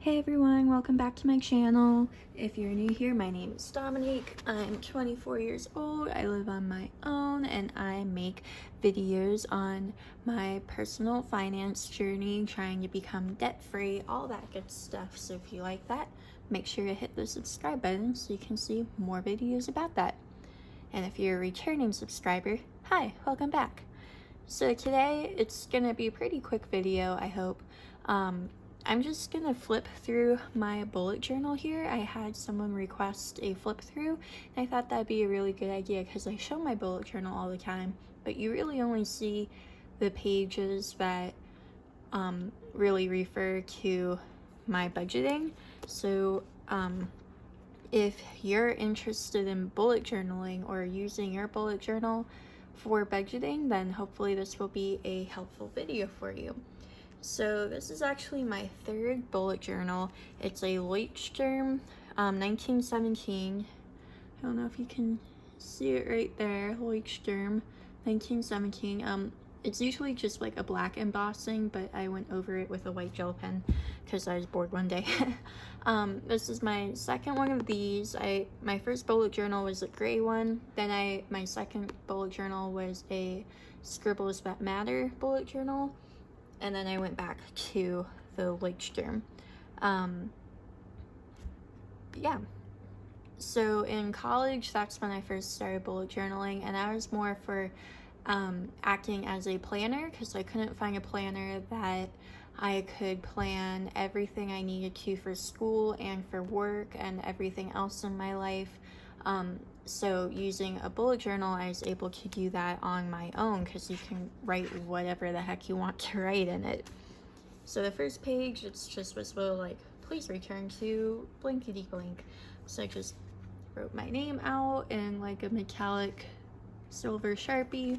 Hey everyone, welcome back to my channel. If you're new here, my name is Dominique. I'm 24 years old, I live on my own, and I make videos on my personal finance journey, trying to become debt-free, all that good stuff. So if you like that, make sure to hit the subscribe button so you can see more videos about that. And if you're a returning subscriber, hi, welcome back. So today, it's gonna be a pretty quick video, I hope. I'm just gonna flip through my bullet journal here. I had someone request a flip through, and I thought that'd be a really good idea because I show my bullet journal all the time, but you really only see the pages that really refer to my budgeting. So if you're interested in bullet journaling or using your bullet journal for budgeting, then hopefully this will be a helpful video for you. So this is actually my third bullet journal. It's a Leuchtturm 1917. I don't know if you can see it right there. Leuchtturm 1917. It's usually just like a black embossing, but I went over it with a white gel pen because I was bored one day. This is my second one of these. My first bullet journal was a gray one. Then my second bullet journal was a Scribbles That Matter bullet journal. And then I went back to the Leuchtturm. Yeah. So in college, that's when I first started bullet journaling, and I was more for acting as a planner because I couldn't find a planner that I could plan everything I needed to for school and for work and everything else in my life. So using a bullet journal, I was able to do that on my own because you can write whatever the heck you want to write in it. So the first page, it's just was like, please return to blankety blank. So I just wrote my name out in like a metallic silver Sharpie.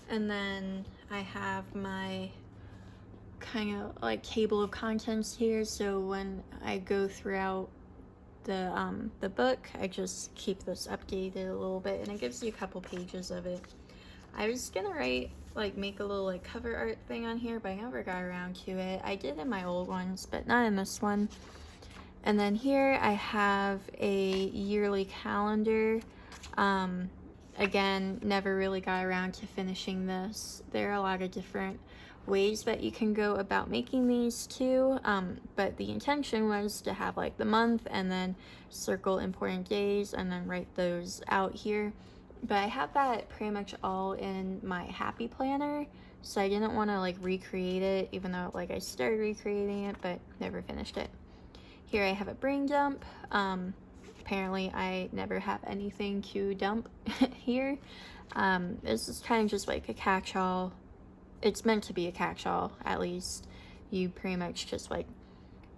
And then I have my kind of like table of contents here. So when I go throughout the book, I just keep this updated a little bit, and it gives you a couple pages of it. I was gonna make a little like cover art thing on here, but I never got around to it. I did in my old ones, but not in this one. And then here I have a yearly calendar. Again, never really got around to finishing this. There are a lot of different ways that you can go about making these too, but the intention was to have like the month and then circle important days and then write those out here. But I have that pretty much all in my happy planner, so I didn't want to like recreate it, even though like I started recreating it but never finished it. Here I have a brain dump. Apparently I never have anything to dump here. This is kind of just like a catch-all. It's meant to be a catch-all, at least. You pretty much just like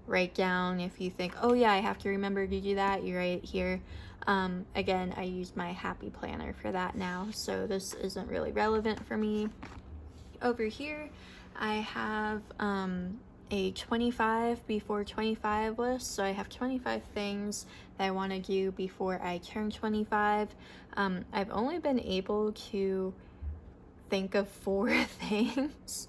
write down if you think, oh yeah, I have to remember to do that, you write it here. Again, I use my happy planner for that now, so this isn't really relevant for me. Over here, I have a 25 before 25 list, so I have 25 things that I want to do before I turn 25. I've only been able to think of 4 things,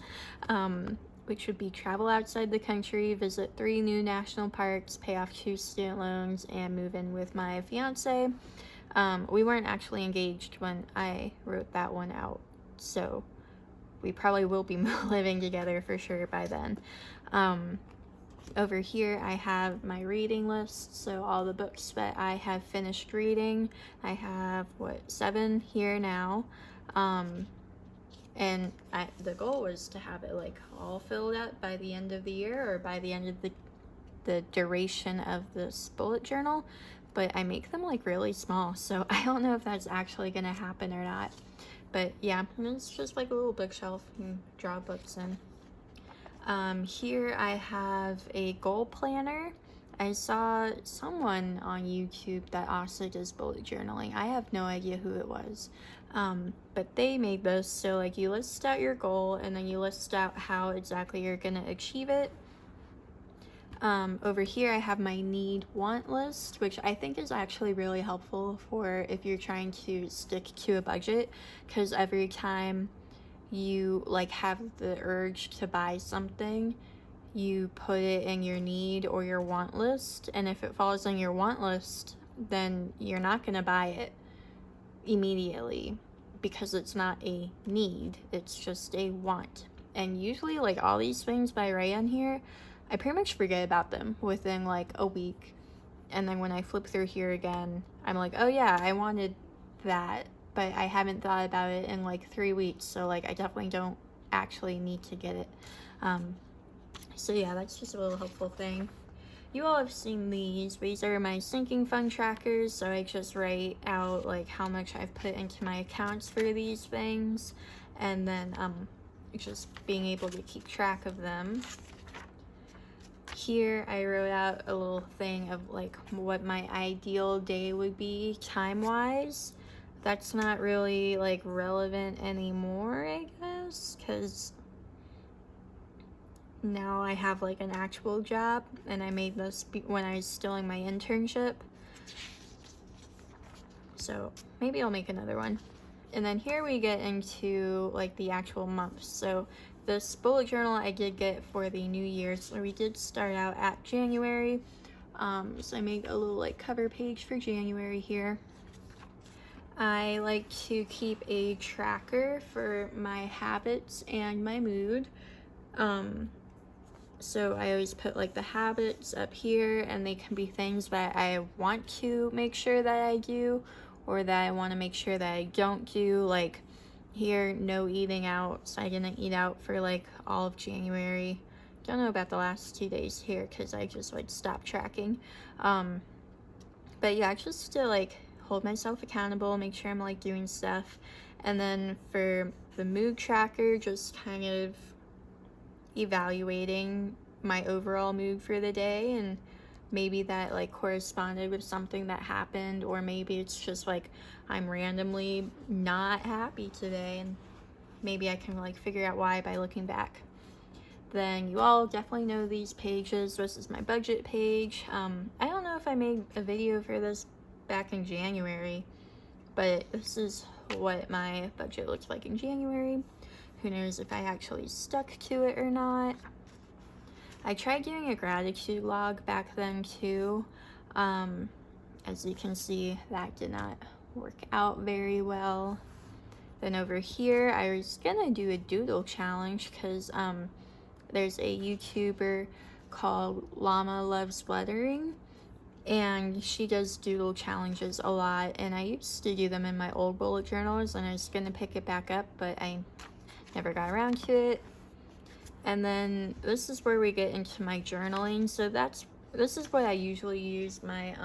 which would be travel outside the country, visit 3 new national parks, pay off 2 student loans, and move in with my fiance. We weren't actually engaged when I wrote that one out, so we probably will be living together for sure by then. Over here I have my reading list, so all the books that I have finished reading. I have 7 here now. And the goal was to have it like all filled out by the end of the year, or by the end of the duration of this bullet journal, but I make them like really small, so I don't know if that's actually gonna happen or not. But yeah, it's just like a little bookshelf you can draw books in. Here I have a goal planner. I saw someone on YouTube that also does bullet journaling. I have no idea who it was, but they made this, so like you list out your goal and then you list out how exactly you're gonna achieve it. Over here I have my need-want list, which I think is actually really helpful for if you're trying to stick to a budget, because every time you like have the urge to buy something, you put it in your need or your want list, and if it falls on your want list, then you're not going to buy it immediately because it's not a need, it's just a want. And usually, like, all these things by Ray on here, I pretty much forget about them within like a week, and then when I flip through here again, I'm like, oh yeah, I wanted that, but I haven't thought about it in like 3 weeks, so like I definitely don't actually need to get it. So yeah, that's just a little helpful thing. You all have seen these. These are my sinking fund trackers, so I just write out like how much I've put into my accounts for these things, and then just being able to keep track of them. Here I wrote out a little thing of like what my ideal day would be time-wise. That's not really like relevant anymore, I guess, because now I have like an actual job, and I made this when I was still in my internship, so maybe I'll make another one. And then here we get into like the actual months. So this bullet journal I did get for the new year, so we did start out at January. So I made a little like cover page for January here. I like to keep a tracker for my habits and my mood. So I always put like the habits up here, and they can be things that I want to make sure that I do, or that I want to make sure that I don't do. Like here, no eating out, so I didn't eat out for like all of January. Don't know about the last 2 days here because I just like stopped tracking. But yeah, just to like hold myself accountable, make sure I'm like doing stuff. And then for the mood tracker, just kind of evaluating my overall mood for the day, and maybe that like corresponded with something that happened, or maybe it's just like I'm randomly not happy today, and maybe I can like figure out why by looking back. Then you all definitely know these pages. This is my budget page. I don't know if I made a video for this back in January, but this is what my budget looked like in January. Who knows if I actually stuck to it or not. I tried doing a gratitude log back then too. As you can see, that did not work out very well. Then over here, I was gonna do a doodle challenge because there's a YouTuber called Llama Loves Lettering, and she does doodle challenges a lot, and I used to do them in my old bullet journals, and I was gonna pick it back up, but I never got around to it. And then this is where we get into my journaling. So this is what I usually use my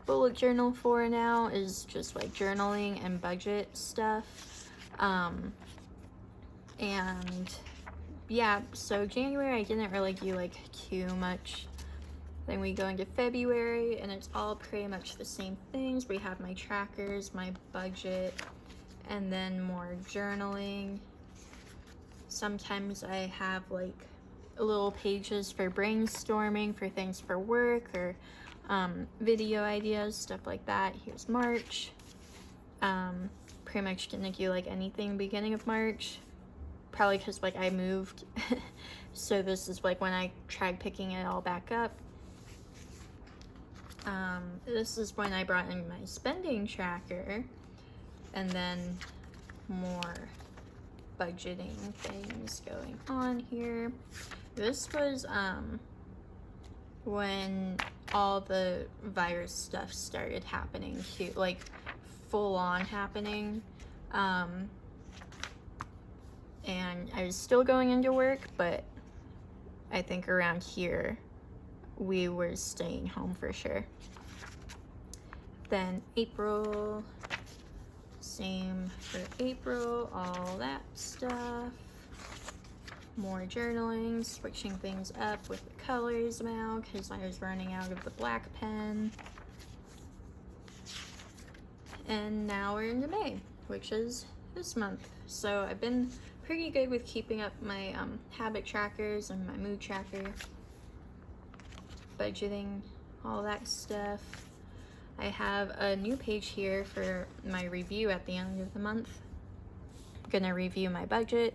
bullet journal for now, is just like journaling and budget stuff. And yeah, so January I didn't really do like too much. Then we go into February, and it's all pretty much the same things. We have my trackers, my budget, and then more journaling. Sometimes I have like little pages for brainstorming, for things for work, or video ideas, stuff like that. Here's March. Pretty much didn't do like anything beginning of March, probably because like I moved. So this is like when I tried picking it all back up. This is when I brought in my spending tracker, and then more budgeting things going on here. This was when all the virus stuff started happening too, like full on happening. And I was still going into work, but I think around here we were staying home for sure. Then April, same for April, all that stuff. More journaling, switching things up with the colors now because I was running out of the black pen. And now we're into May, which is this month. So I've been pretty good with keeping up my habit trackers and my mood tracker, budgeting, all that stuff. I have a new page here for my review at the end of the month. I'm gonna review my budget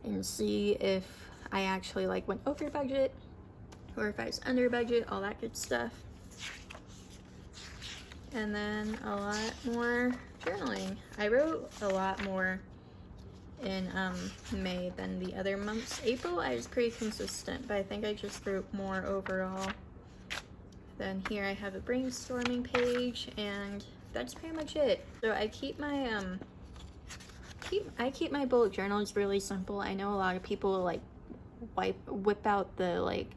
and see if I actually like went over budget or if I was under budget, all that good stuff. And then a lot more journaling. I wrote a lot more in May than the other months. April I was pretty consistent, but I think I just wrote more overall. Then here I have a brainstorming page, and that's pretty much it. So I keep my keep my bullet journals really simple. I know a lot of people like whip out the like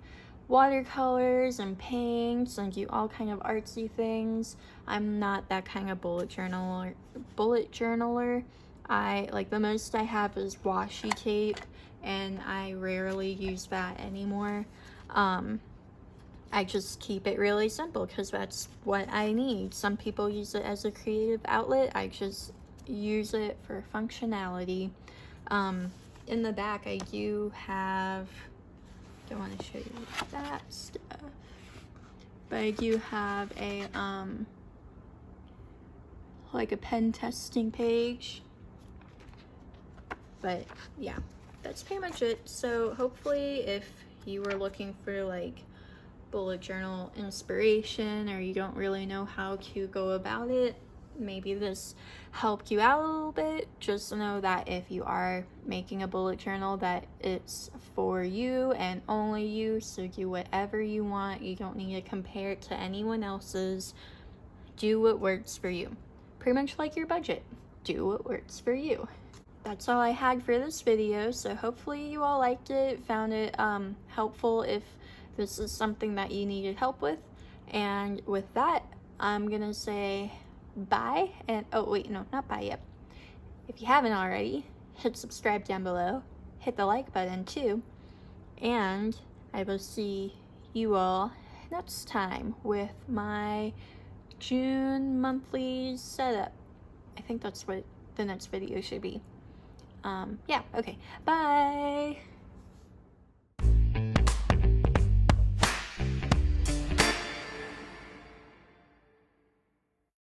watercolors and paints and do all kind of artsy things. I'm not that kind of bullet journaler. I like, the most I have is washi tape, and I rarely use that anymore. I just keep it really simple because that's what I need. Some people use it as a creative outlet. I just use it for functionality. In the back I do have, don't want to show you that stuff, but I do have a like a pen testing page. But yeah, that's pretty much it. So hopefully if you were looking for like bullet journal inspiration, or you don't really know how to go about it, maybe this helped you out a little bit. Just know that if you are making a bullet journal, that it's for you and only you, so do whatever you want. You don't need to compare it to anyone else's. Do what works for you. Pretty much like your budget. Do what works for you. That's all I had for this video, so hopefully you all liked it, found it helpful if this is something that you needed help with. And with that, I'm gonna say bye, and oh wait, no, not bye yet. If you haven't already, hit subscribe down below, hit the like button too, and I will see you all next time with my June monthly setup. I think that's what the next video should be. Yeah, okay, bye!